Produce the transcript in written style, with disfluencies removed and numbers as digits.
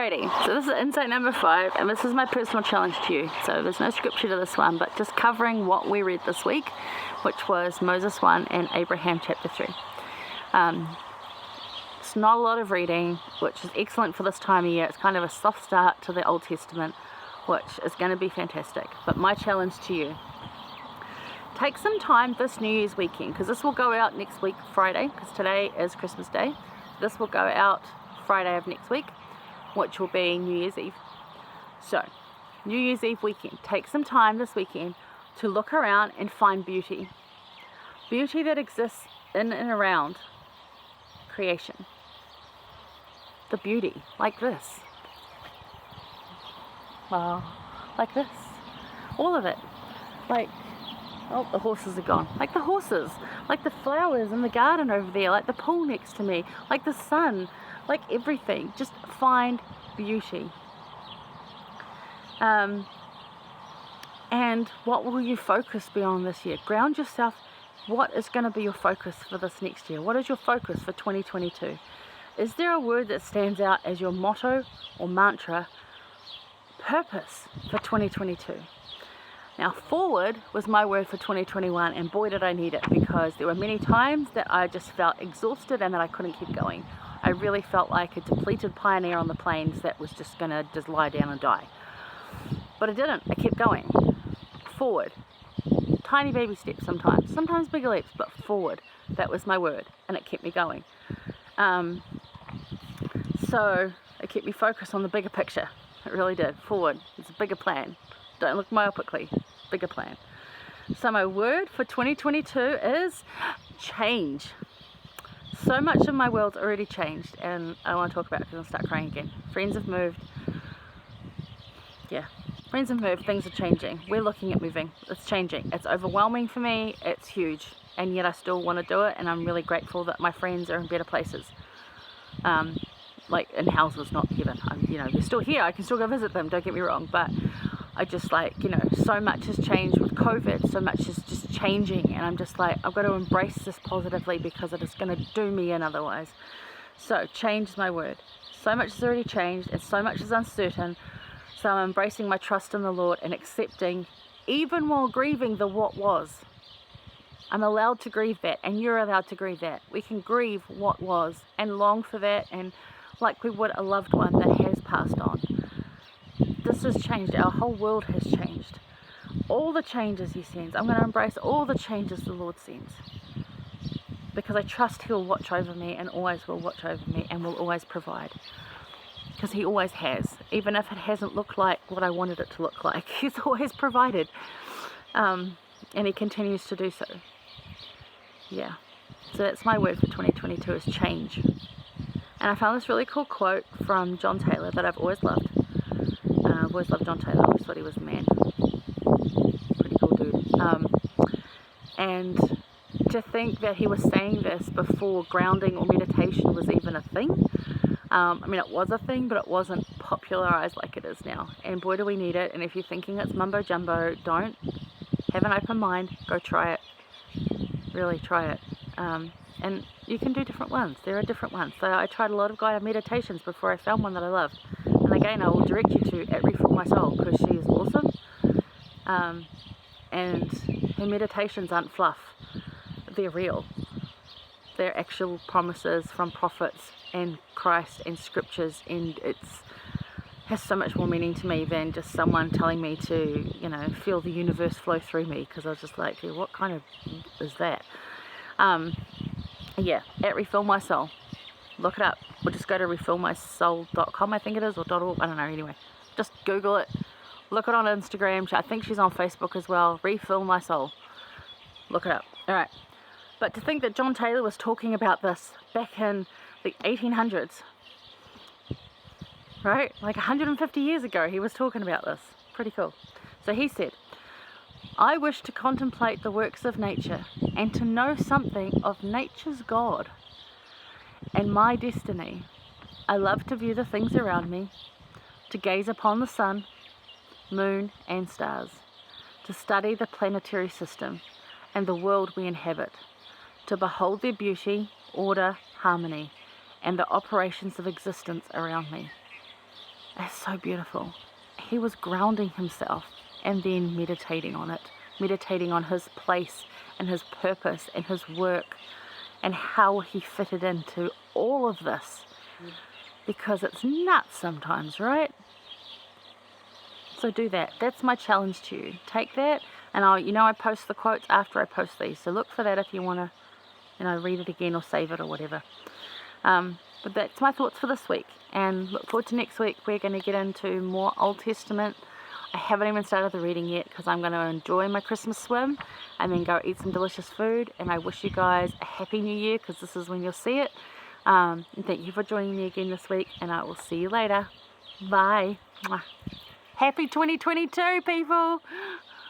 Alrighty, so this is insight number 5, and this is my personal challenge to you. So there's no scripture to this one, but just covering what we read this week, which was Moses 1 and Abraham chapter 3. It's not a lot of reading, which is excellent for this time of year. It's kind of a soft start to the Old Testament, which is going to be fantastic. But my challenge to you, take some time this New Year's weekend, because this will go out next week, Friday, because today is Christmas Day. This will go out Friday of next week, which will be New Year's Eve. So, New Year's Eve weekend, take some time this weekend to look around and find beauty. Beauty that exists in and around creation. The beauty, like this. Wow, like this. All of it. Like, oh, the horses are gone. Like the horses, like the flowers in the garden over there, like the pool next to me, like the sun, like everything. Just find beauty. And what will you focus be on this year? Ground yourself. What is going to be your focus for this next year? What is your focus for 2022? Is there a word that stands out as your motto or mantra, purpose for 2022? Now, forward was my word for 2021, and boy did I need it, because there were many times that I just felt exhausted and that I couldn't keep going. I really felt like a depleted pioneer on the plains that was just going to just lie down and die. But I didn't. I kept going. Forward. Tiny baby steps sometimes bigger leaps, but forward. That was my word, and it kept me going. So it kept me focused on the bigger picture. It really did. Forward. It's a bigger plan. Don't look myopically. Bigger plan. So my word for 2022 is change. So much of my world's already changed, and I don't want to talk about it because I'll start crying again. Friends have moved. Yeah. Friends have moved. Things are changing. We're looking at moving. It's changing. It's overwhelming for me. It's huge. And yet I still want to do it, and I'm really grateful that my friends are in better places. Like in houses, not heaven. They're still here. I can still go visit them. Don't get me wrong. But I just so much has changed with COVID. So much is just changing. And I'm just like, I've got to embrace this positively, because it is going to do me in otherwise. So change is my word. So much has already changed, and so much is uncertain. So I'm embracing my trust in the Lord and accepting, even while grieving the what was. I'm allowed to grieve that, and you're allowed to grieve that. We can grieve what was and long for that, and like we would a loved one that has passed on. This has changed. Our whole world has changed. All the changes He sends, I'm going to embrace all the changes the Lord sends, because I trust He'll watch over me, and always will watch over me, and will always provide. Because He always has, even if it hasn't looked like what I wanted it to look like. He's always provided, and He continues to do so. Yeah, so that's my word for 2022 is change. And I found this really cool quote from John Taylor that I've always loved. I've always loved John Taylor. I always thought he was a man. Pretty cool dude. And to think that he was saying this before grounding or meditation was even a thing. It was a thing, but it wasn't popularized like it is now. And boy, do we need it. And if you're thinking it's mumbo jumbo, don't. Have an open mind. Go try it. Really try it. And you can do different ones. There are different ones. So I tried a lot of guided meditations before I found one that I loved. And again, I will direct you to at Refill My Soul, because she is awesome. And her meditations aren't fluff. They're real. They're actual promises from prophets and Christ and scriptures, and has so much more meaning to me than just someone telling me to, feel the universe flow through me, because I was just like, what kind of is that? At Refill My Soul. Look it up. Or just go to refillmysoul.com, I think it is, or .org, I don't know, anyway. Just Google it. Look it on Instagram. I think she's on Facebook as well. Refill My Soul. Look it up. Alright. But to think that John Taylor was talking about this back in the 1800s, right? Like 150 years ago, he was talking about this. Pretty cool. So he said, I wish to contemplate the works of nature and to know something of nature's God and my destiny. I love to view the things around me, to gaze upon the sun, moon, and stars, to study the planetary system and the world we inhabit, to behold their beauty, order, harmony, and the operations of existence around me. It's so beautiful. He was grounding himself and then meditating on it, meditating on his place and his purpose and his work and how he fitted into all of this. Because it's nuts sometimes, right? So do that. That's my challenge to you. Take that, and I post the quotes after I post these. So look for that if you want to, read it again or save it or whatever. But that's my thoughts for this week, and look forward to next week. We're going to get into more Old Testament. I haven't even started the reading yet because I'm going to enjoy my Christmas swim and then go eat some delicious food. And I wish you guys a happy new year, because this is when you'll see it. And thank you for joining me again this week, and I will see you later. Bye. Mwah. Happy 2022, people.